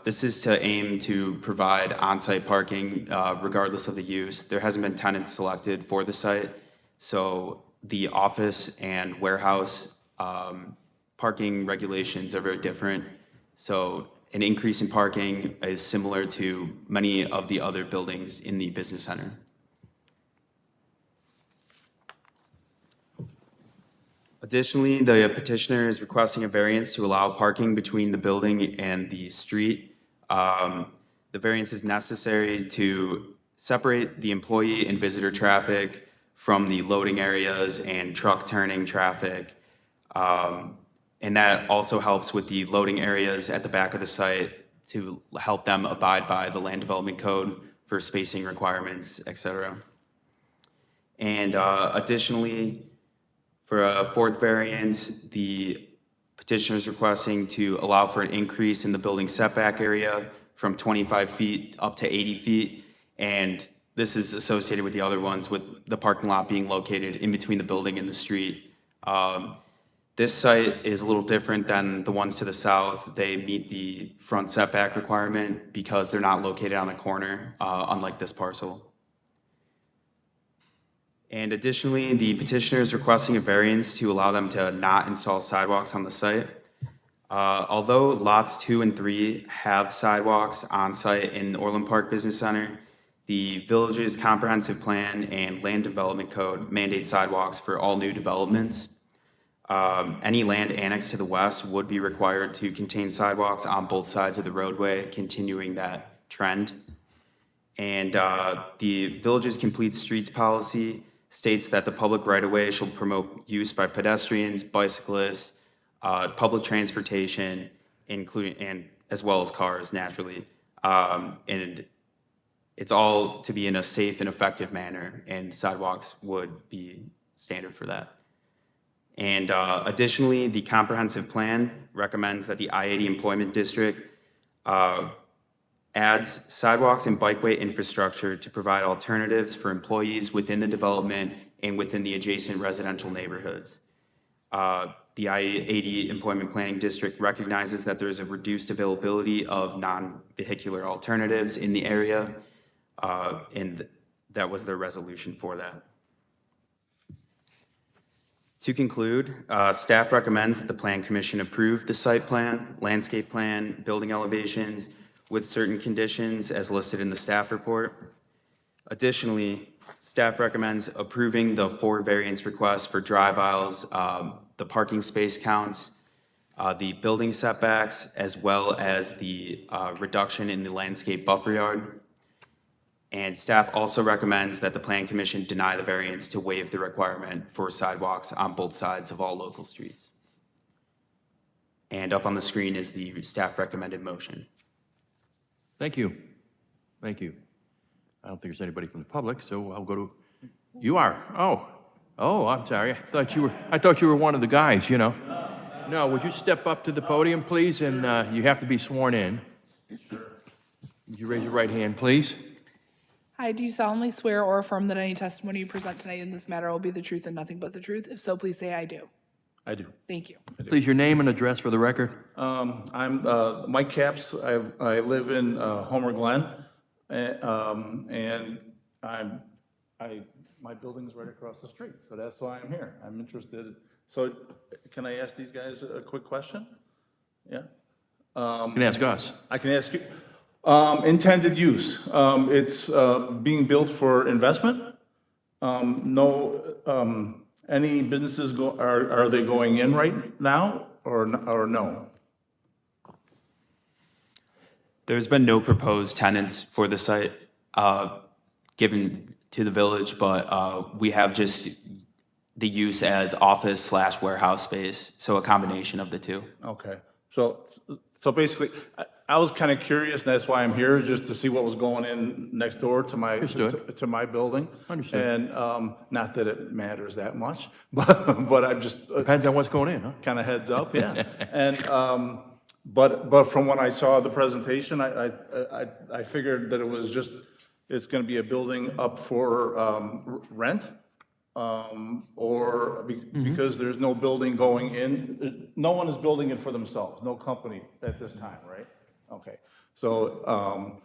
this is to aim to provide on-site parking regardless of the use. There hasn't been tenants selected for the site, so the office and warehouse parking regulations are very different. So an increase in parking is similar to many of the other buildings in the business center. Additionally, the petitioner is requesting a variance to allow parking between the building and the street. The variance is necessary to separate the employee and visitor traffic from the loading areas and truck turning traffic. And that also helps with the loading areas at the back of the site to help them abide by the land development code for spacing requirements, et cetera. And additionally, for a fourth variance, the petitioner is requesting to allow for an increase in the building setback area from 25 feet up to 80 feet. And this is associated with the other ones, with the parking lot being located in between the building and the street. This site is a little different than the ones to the south. They meet the front setback requirement because they're not located on a corner, unlike this parcel. And additionally, the petitioner is requesting a variance to allow them to not install sidewalks on the site. Although lots 2 and 3 have sidewalks on site in Orland Park Business Center, the village's comprehensive plan and land development code mandate sidewalks for all new developments. Any land annexed to the west would be required to contain sidewalks on both sides of the roadway, continuing that trend. And the village's complete streets policy states that the public right-of-way shall promote use by pedestrians, bicyclists, public transportation, including and as well as cars, naturally. And it's all to be in a safe and effective manner, and sidewalks would be standard for that. And additionally, the comprehensive plan recommends that the I-80 Employment District adds sidewalks and bikeway infrastructure to provide alternatives for employees within the development and within the adjacent residential neighborhoods. The I-80 Employment Planning District recognizes that there is a reduced availability of non-vehicular alternatives in the area, and that was their resolution for that. To conclude, staff recommends that the Plan Commission approve the site plan, landscape plan, building elevations with certain conditions as listed in the staff report. Additionally, staff recommends approving the 4 variance requests for drive aisles, the parking space counts, the building setbacks, as well as the reduction in the landscape buffer yard. And staff also recommends that the Plan Commission deny the variance to waive the requirement for sidewalks on both sides of all local streets. And up on the screen is the staff recommended motion. Thank you. Thank you. I don't think there's anybody from the public, so I'll go to, you are, oh, I'm sorry. I thought you were one of the guys, you know. No, would you step up to the podium, please? And you have to be sworn in. Would you raise your right hand, please? Hi, do you solemnly swear or affirm that any testimony you present tonight in this matter will be the truth and nothing but the truth? If so, please say I do. I do. Thank you. Please, your name and address for the record. I'm Mike Capps. I live in Homer Glen, and my building's right across the street, so that's why I'm here. I'm interested. So, can I ask these guys a quick question? Yeah. You can ask us. I can ask you. Intended use. It's being built for investment. Any businesses are they going in right now or no? There's been no proposed tenants for the site given to the village, but we have just the use as office/warehouse space, so a combination of the two. Okay, so basically, I was kind of curious, and that's why I'm here, just to see what was going in next door to my, Understood. to my building. Understood. And, not that it matters that much, but I'm just Depends on what's going in, huh? kind of heads up, yeah. And, but from when I saw the presentation, I figured that it was just, it's going to be a building up for rent? Or because there's no building going in, no one is building it for themselves, no company at this time, right? Okay, so,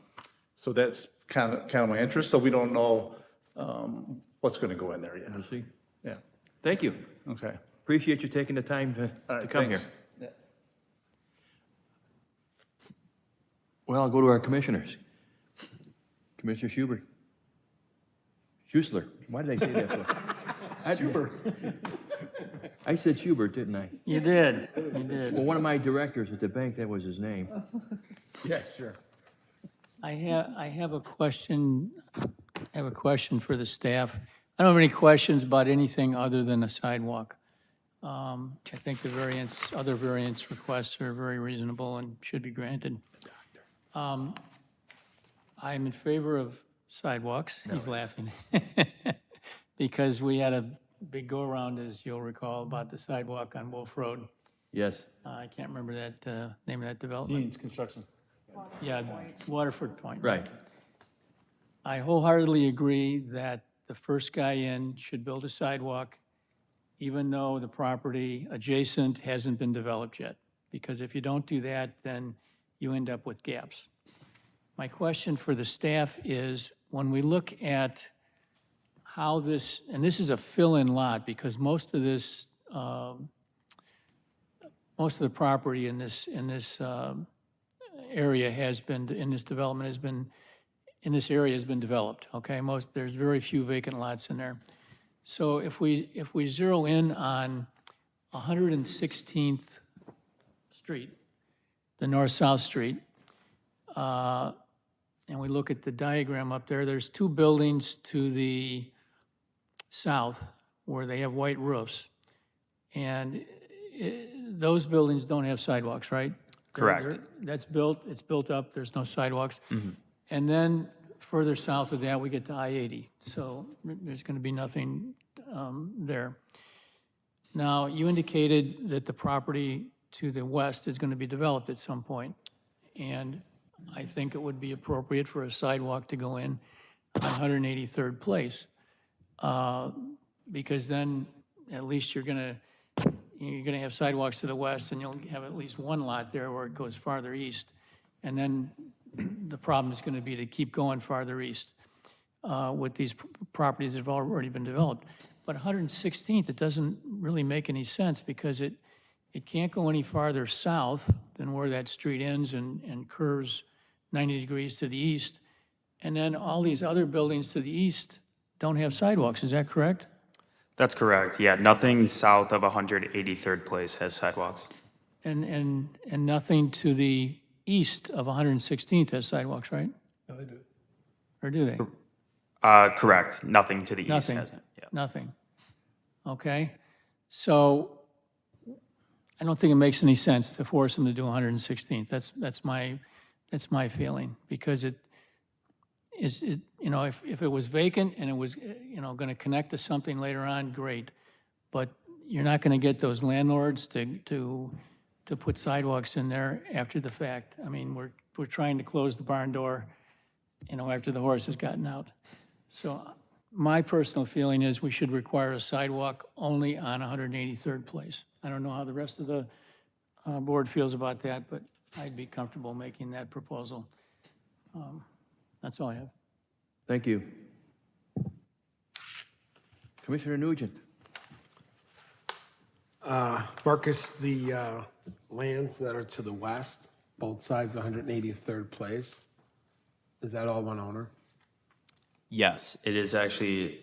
so that's kind of my interest, so we don't know, what's going to go in there yet. We'll see. Yeah, Thank you. okay. Appreciate you taking the time All to right, come here. thanks. Yeah. Well, I'll go to our commissioners. Commissioner Schubert. Schuessler. Why did I say that for? Schubert. I said Schubert, didn't I? You did, you did. Well, one of my directors at the bank, that was his name. Yeah, sure. I have a question, for the staff. I don't have any questions about anything other than a sidewalk. I think the other variance requests are very reasonable and should be granted. I'm in favor of sidewalks. He's laughing. Because we had a big go-around, as you'll recall, about the sidewalk on Wolf Road. Yes. I can't remember that, name of that development. Dean's Construction. Yeah, Waterford Point. Right. I wholeheartedly agree that the first guy in should build a sidewalk, even though the property adjacent hasn't been developed yet. Because if you don't do that, then you end up with gaps. My question for the staff is, when we look at how this, and this is a fill-in lot, because most of this, most of the property in this area has been, in this development has been, in this area has been developed, okay? There's very few vacant lots in there. So if we zero in on 116th Street, the north-south street, and we look at the diagram up there, there's two buildings to the south where they have white roofs. And those buildings don't have sidewalks, right? Correct. That's built, it's built up, there's no sidewalks. And then further south of that, we get to I-80. So there's going to be nothing there. Now, you indicated that the property to the west is going to be developed at some point. And I think it would be appropriate for a sidewalk to go in on 183rd Place. Because then at least you're going to have sidewalks to the west, and you'll have at least one lot there where it goes farther east. And then the problem is going to be to keep going farther east with these properties that have already been developed. But 116th, it doesn't really make any sense because it can't go any farther south than where that street ends and curves 90 degrees to the east. And then all these other buildings to the east don't have sidewalks, is that correct? That's correct. Yeah, nothing south of 183rd Place has sidewalks. And nothing to the east of 116th has sidewalks, right? No, they do. Or do they? Correct. Nothing to the east Nothing, hasn't. Yeah. nothing. Okay, so I don't think it makes any sense to force them to do 116th. That's my feeling, because it is, you know, if it was vacant and it was, you know, going to connect to something later on, great. But you're not going to get those landlords to put sidewalks in there after the fact. I mean, we're trying to close the barn door, you know, after the horse has gotten out. So my personal feeling is we should require a sidewalk only on 183rd Place. I don't know how the rest of the board feels about that, but I'd be comfortable making that proposal. That's all I have. Thank you. Commissioner Nugent. Marcus, the lands that are to the west, both sides of 183rd Place, is that all one owner? Yes, it is actually,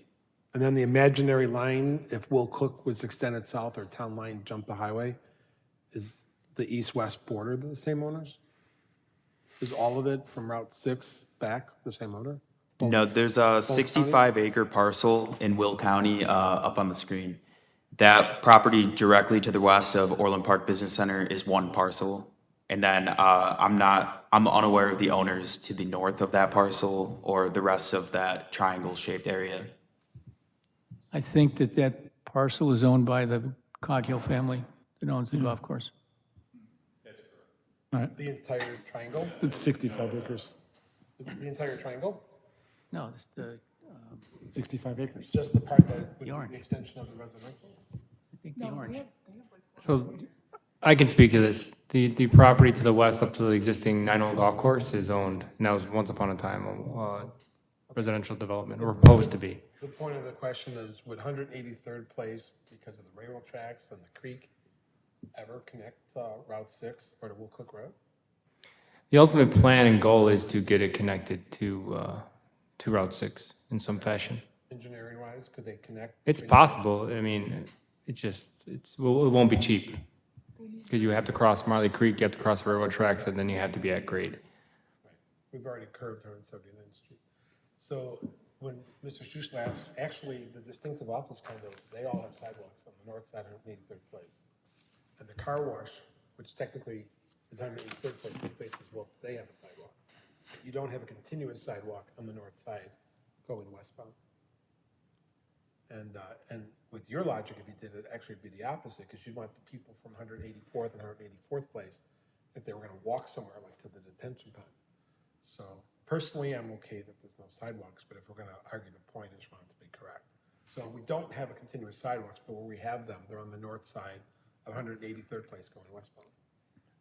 And then the imaginary line, if Will Cook was extended south or town line jumped the highway, is the east-west border the same owners? Is all of it from Route 6 back the same owner? No, there's a 65-acre parcel in Will County up on the screen. That property directly to the west of Orland Park Business Center is one parcel. And then I'm unaware of the owners to the north of that parcel or the rest of that triangle-shaped area. I think that that parcel is owned by the Coghill family that owns the golf course. All right, The entire triangle? it's 65 acres, The entire triangle? No, it's the, 65 acres. Just the part that would be orange. the extension of the residential? I think the orange. So I can speak to this. The property to the west up to the existing 9-hole golf course is owned, and that was once upon a time a residential development, or proposed to be. The point of the question is, would 183rd Place, because of the railroad tracks and the creek, ever connect Route 6 or to Will Cook Road? The ultimate plan and goal is to get it connected to Route 6 in some fashion. Engineering wise, could they connect? It's between- possible. I mean, it won't be cheap. Because you have to cross Marley Creek, you have to cross railroad tracks, and then you have to be at grade. We've already curved her on 79th Street. So when Mr. Schussler asked, actually, the distinctive office condos, they all have sidewalks on the north side of 183rd Place. And the car wash, which technically is 183rd Place, faces well, they have a sidewalk. You don't have a continuous sidewalk on the north side going westbound. And with your logic, if you did it, actually it'd be the opposite, because you'd want the people from 184th and 184th Place, if they were gonna walk somewhere, like to the detention pond. So personally, I'm okay that there's no sidewalks, but if we're gonna argue the point, I just want it to be correct. So we don't have a continuous sidewalks, but where we have them, they're on the north side of 183rd Place going westbound.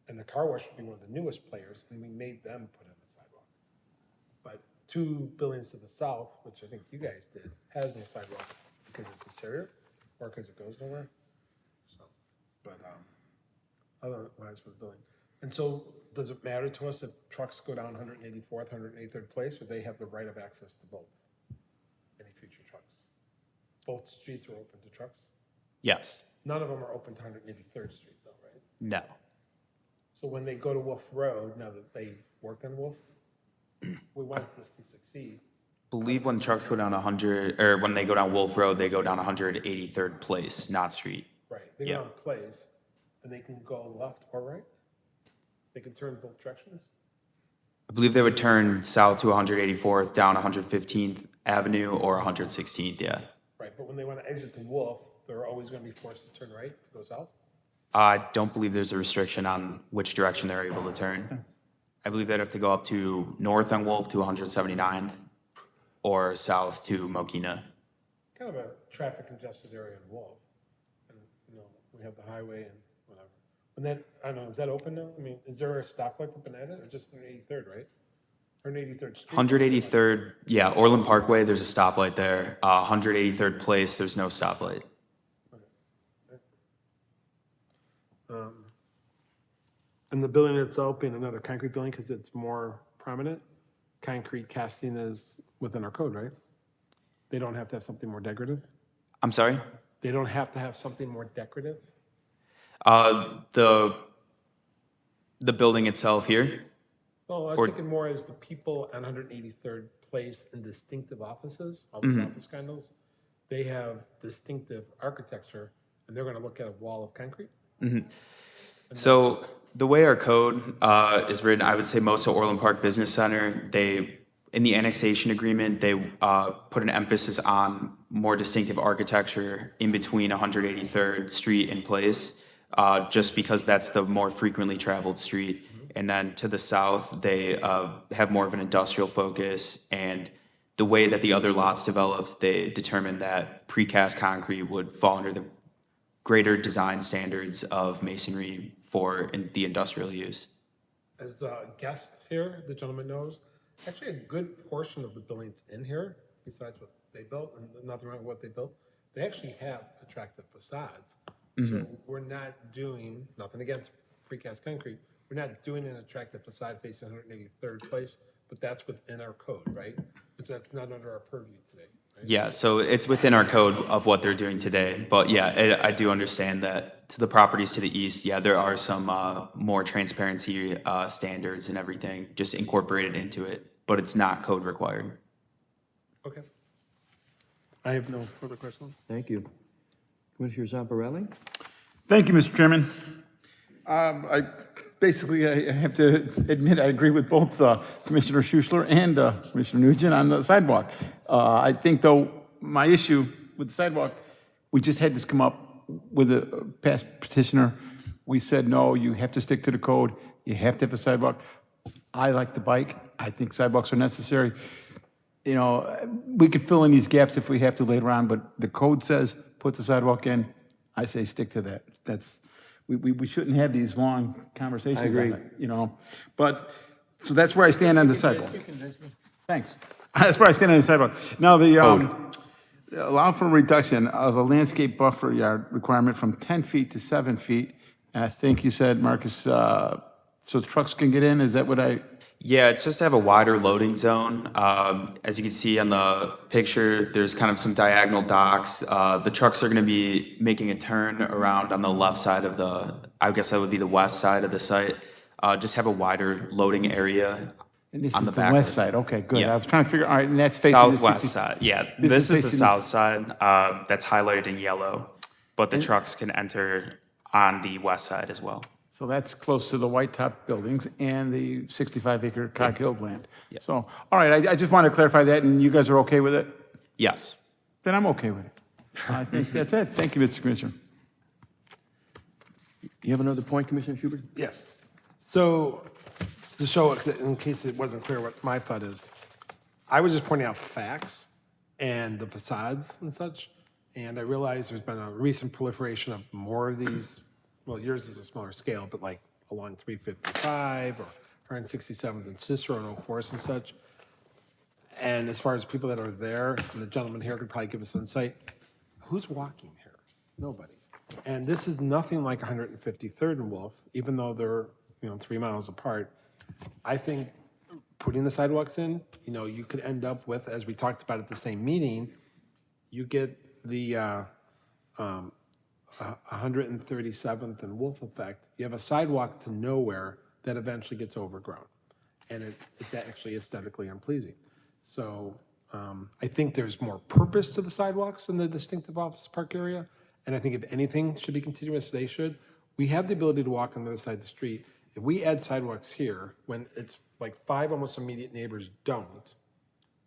And the car wash would be one of the newest players, and we made them put in the sidewalk. But 2 buildings to the south, which I think you guys did, has no sidewalk because it's interior or because it goes nowhere. So, but otherwise for the building. And so does it matter to us if trucks go down 184th, 183rd Place, or they have the right of access to both? Any future trucks? Both streets are open to trucks? Yes. None of them are open to 183rd Street though, right? No. So when they go to Wolf Road, now that they've worked on Wolf, we want this to succeed. Believe when trucks go down 100, or when they go down Wolf Road, they go down 183rd Place, not Street. Right, they Yeah. go on Place, and they can go left or right? They can turn both directions? I believe they would turn south to 184th, down 115th Avenue or 116th, yeah. Right, but when they want to exit to Wolf, they're always going to be forced to turn right to go south? I don't believe there's a restriction on which direction they're able to turn. I believe they'd have to go up to north on Wolf to 179th or south to Mokina. Kind of a traffic congested area in Wolf. And, you know, we have the highway and whatever. When that, I don't know, is that open now? I mean, is there a stoplight up in it, or just 183rd, right? 183rd Street? 183rd, yeah, Orland Parkway, there's a stoplight there. 183rd Place, there's no stoplight. And the building itself being another concrete building because it's more prominent, concrete casting is within our code, right? They don't have to have something more decorative? I'm sorry? They don't have to have something more decorative? The building itself here? Oh, I was Or- thinking more as the people on 183rd Place in distinctive offices, all these office condos, they have distinctive architecture, and they're gonna look at a wall of concrete? So the way our code is written, I would say most of Orland Park Business Center, in the annexation agreement, they put an emphasis on more distinctive architecture in between 183rd Street and Place, just because that's the more frequently traveled street. And then to the south, they have more of an industrial focus. And the way that the other lots developed, they determined that precast concrete would fall under the greater design standards of masonry for the industrial use. As the guest here, the gentleman knows, actually a good portion of the buildings in here, besides what they built, and nothing wrong with what they built, they actually have attractive facades. So we're not doing, nothing against precast concrete, we're not doing an attractive facade facing 183rd Place, but that's within our code, right? Because that's not under our purview today. Yeah, so it's within our code of what they're doing today. But yeah, I do understand that to the properties to the east, yeah, there are some more transparency standards and everything just incorporated into it, but it's not code required. Okay. I have no further questions. Thank you. Commissioner Zamparelli? Thank you, Mr. Chairman. I have to admit, I agree with both Commissioner Schuessler and Commissioner Nugent on the sidewalk. I think, though, my issue with the sidewalk, we just had this come up with a past petitioner. We said, no, you have to stick to the code. You have to have a sidewalk. I like the bike. I think sidewalks are necessary. You know, we could fill in these gaps if we have to later on, but the code says put the sidewalk in. I say stick to that. We shouldn't have these long conversations on agree. it, you know? But, so that's where I stand on the sidewalk. Thanks. That's where I stand on the sidewalk. Now, allow for a reduction of the landscape buffer yard requirement from 10 feet to 7 feet. And I think you said, Marcus, so trucks can get in, is that what I? Yeah, it's just to have a wider loading zone. As you can see on the picture, there's kind of some diagonal docks. The trucks are going to be making a turn around on the left side of I guess that would be the west side of the site. Just have a wider loading area And this on is the the back. west side, okay, good. Yeah. I was trying to figure, all right, and that's facing the 60. Southwest side, yeah. This This is is the facing south side that's highlighted in yellow, but the trucks can enter on the west side as well. So that's close to the white top buildings and the 65-acre Cog Hill land. So, all right, I just want to clarify that, and you guys are okay with it? Yes. Then I'm okay with it. I think that's it. Thank you, Mr. Commissioner. You have another point, Commissioner Schubert? Yes. So to show, in case it wasn't clear what my thought is, I was just pointing out facts and the facades and such. And I realized there's been a recent proliferation of more of these. Well, yours is a smaller scale, but like along 355 or on 67th and Cicero and Oak Forest and such. And as far as people that are there, and the gentleman here could probably give us insight, who's walking here? Nobody. And this is nothing like 153rd and Wolf, even though they're 3 miles apart. I think putting the sidewalks in, you could end up with, as we talked about at the same meeting, you get the 137th and Wolf effect. You have a sidewalk to nowhere that eventually gets overgrown, and it's actually aesthetically unpleasing. So I think there's more purpose to the sidewalks in the distinctive office park area, and I think if anything should be continuous, they should. We have the ability to walk on the other side of the street. If we add sidewalks here, when it's like 5 almost immediate neighbors don't,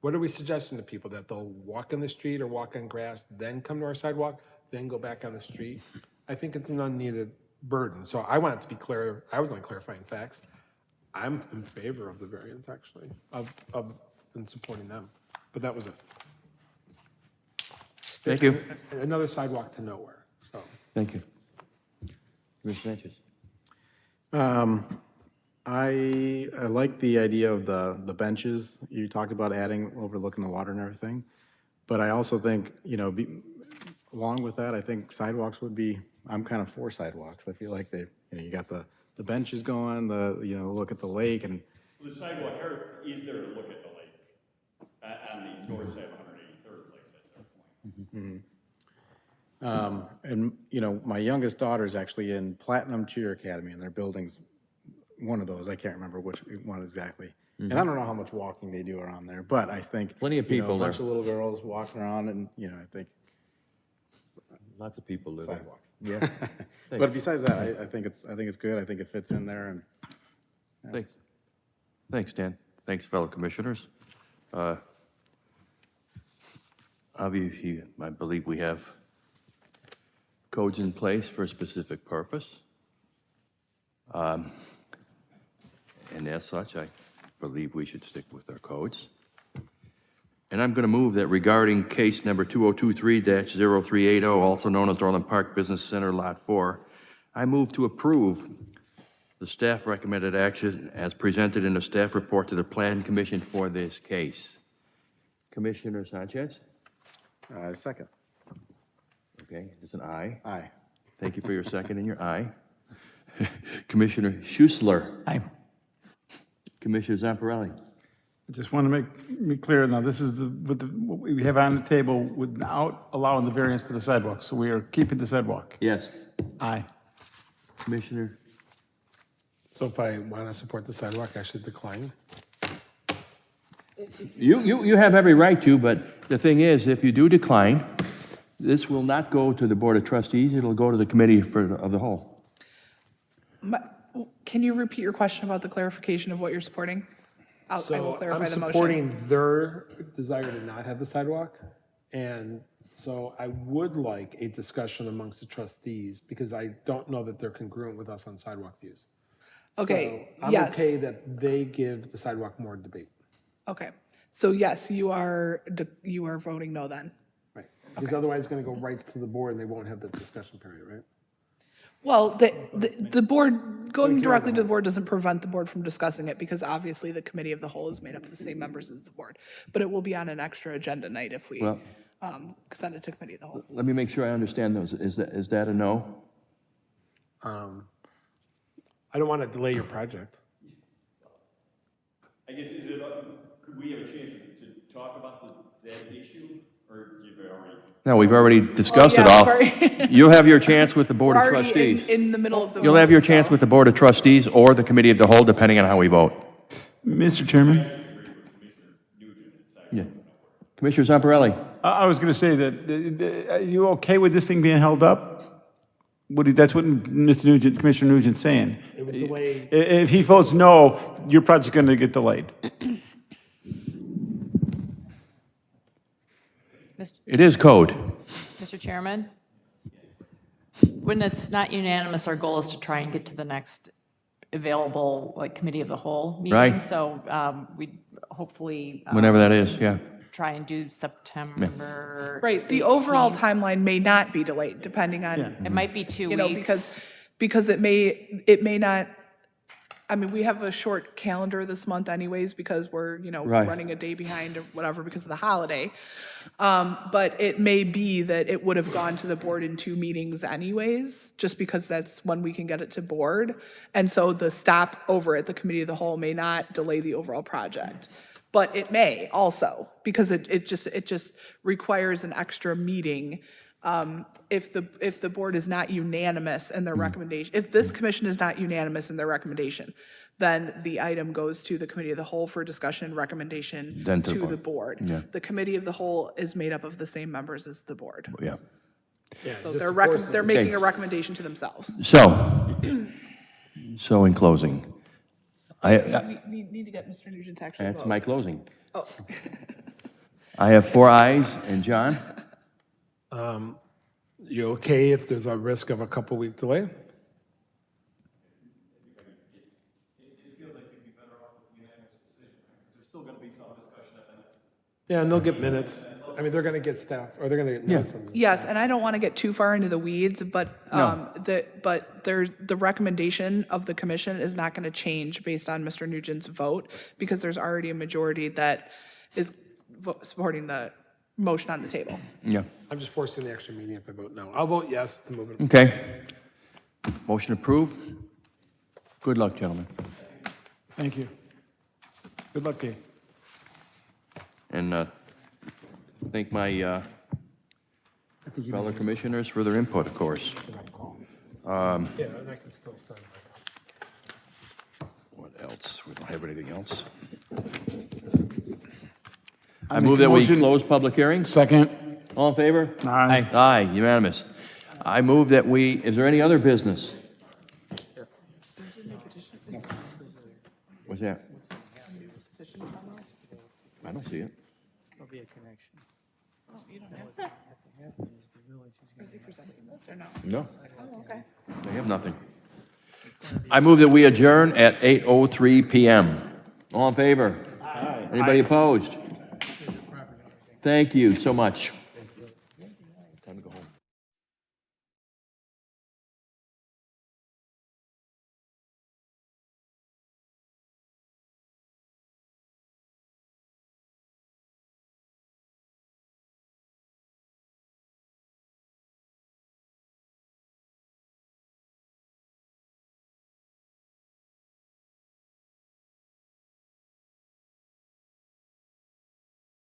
what are we suggesting to people? That they'll walk on the street or walk on grass, then come to our sidewalk, then go back on the street? I think it's an unneeded burden. So I want it to be clear. I was only clarifying facts. I'm in favor of the variance, actually, and supporting them. But that was it. Thank you. Another sidewalk to nowhere, so. Thank you. Commissioner Sanchez? I like the idea of the benches. You talked about adding, overlooking the water and everything. But I also think, along with that, I think sidewalks would be, I'm kind of for sidewalks. I feel like you got the benches going, look at the lake and. The sidewalk is there to look at the lake on the north side of 183rd Place at that point. And, my youngest daughter is actually in Platinum Cheer Academy, and their building's one of those. I can't remember which one exactly. And I don't know how much walking they do around there, but I think. Plenty of people a bunch there. of little girls walking around, and, I think Lots of people live there. sidewalks. Yeah. But besides that, I think it's good. I think it fits in there, and. Thanks. Thanks, Dan. Thanks, fellow commissioners. Obviously, I believe we have codes in place for a specific purpose. And as such, I believe we should stick with our codes. And I'm going to move that regarding case number 2023-0380, also known as Orland Park Business Center Lot 4, I move to approve the staff recommended action as presented in the staff report to the Plan Commission for this case. Commissioner Sanchez? Second. Okay, it's an aye. Aye. Thank you for your second and your aye. Commissioner Schuessler? Aye. Commissioner Zamparelli? Just want to make me clear, now, this is what we have on the table without allowing the variance for the sidewalk, so we are keeping the sidewalk. Yes. Aye. Commissioner? So if I want to support the sidewalk, I should decline? You have every right to, but the thing is, if you do decline, this will not go to the Board of Trustees, it'll go to the Committee of the Whole. Can you repeat your question about the clarification of what you're supporting? I will So clarify I'm the motion. supporting their desire to not have the sidewalk. And so I would like a discussion amongst the trustees because I don't know that they're congruent with us on sidewalk views. Okay, So I'm yes. okay that they give the sidewalk more debate. Okay, so yes, you are voting no then? Right. Because otherwise it's going to go right to the board and they won't have the discussion period, right? Well, the board, going directly to the board doesn't prevent the board from discussing it because obviously the committee of the whole is made up of the same members as the board. But it will be on an extra agenda night if we Well- send it to committee of the whole. Let me make sure I understand those. Is that a no? I don't want to delay your project. I guess, could we have a chance to talk about that issue, or you've already? No, we've already discussed it yeah, all. we've already- You'll have your chance with the Board We're of already Trustees. in the middle of the. You'll have your vote, chance so- with the Board of Trustees or the Committee of the Whole, depending on how we vote. Mr. Chairman? Yeah. Commissioner Zamparelli? I was going to say that, are you okay with this thing being held up? That's what Mr. Nugent, Commissioner Nugent's saying. It would delay. If he votes no, your project's going to get delayed. It is code. Mr. Chairman, when it's not unanimous, our goal is to try and get to the next available, like, committee of the whole meeting. Right. So we hopefully Whenever that is, yeah. try and do September. Right, the overall 18th. timeline may not be delayed, depending on, It might be 2 you know, weeks. because it may not, I mean, we have a short calendar this month anyways, because we're, Right. running a day behind or whatever because of the holiday. But it may be that it would have gone to the board in 2 meetings anyways, just because that's when we can get it to board. And so the stop over at the committee of the whole may not delay the overall project. But it may also, because it just requires an extra meeting. If the board is not unanimous in their recommendation, if this commission is not unanimous in their recommendation, then the item goes to the committee of the whole for discussion and recommendation Then to the to board. the board. Yeah. The committee of the whole is made up of the same members as the board. Yeah. Yeah, So just they're making a recommendation to themselves. So in closing, We need to get Mr. Nugent to actually that's vote. my closing. Oh. I have 4 ayes, and John? You okay if there's a risk of a couple-week delay? Yeah, and they'll get minutes. I mean, they're going to get staff, or they're going to get minutes on this. Yes, and I don't want to get too far into the weeds, but, No. the recommendation of the commission is not going to change based on Mr. Nugent's vote, because there's already a majority that is supporting the motion on the table. Yeah. I'm just forcing the extra meeting if I vote no. I'll vote yes to move it. Okay. Motion approved. Good luck, gentlemen. Thank you. Good luck to you. And thank my fellow commissioners for their input, of course. Yeah, and I can still send my. What else? We don't have anything else. I make move a that we motion- close public hearings. Second. All in favor? Aye. Aye, unanimous. I move that is there any other business? What's that? I don't see it. There'll be a connection. Oh, you don't have, are they presenting this or no? No, Oh, okay. they have nothing. I move that we adjourn at 8:03 PM. All in favor? Aye. Anybody opposed? Thank you so much.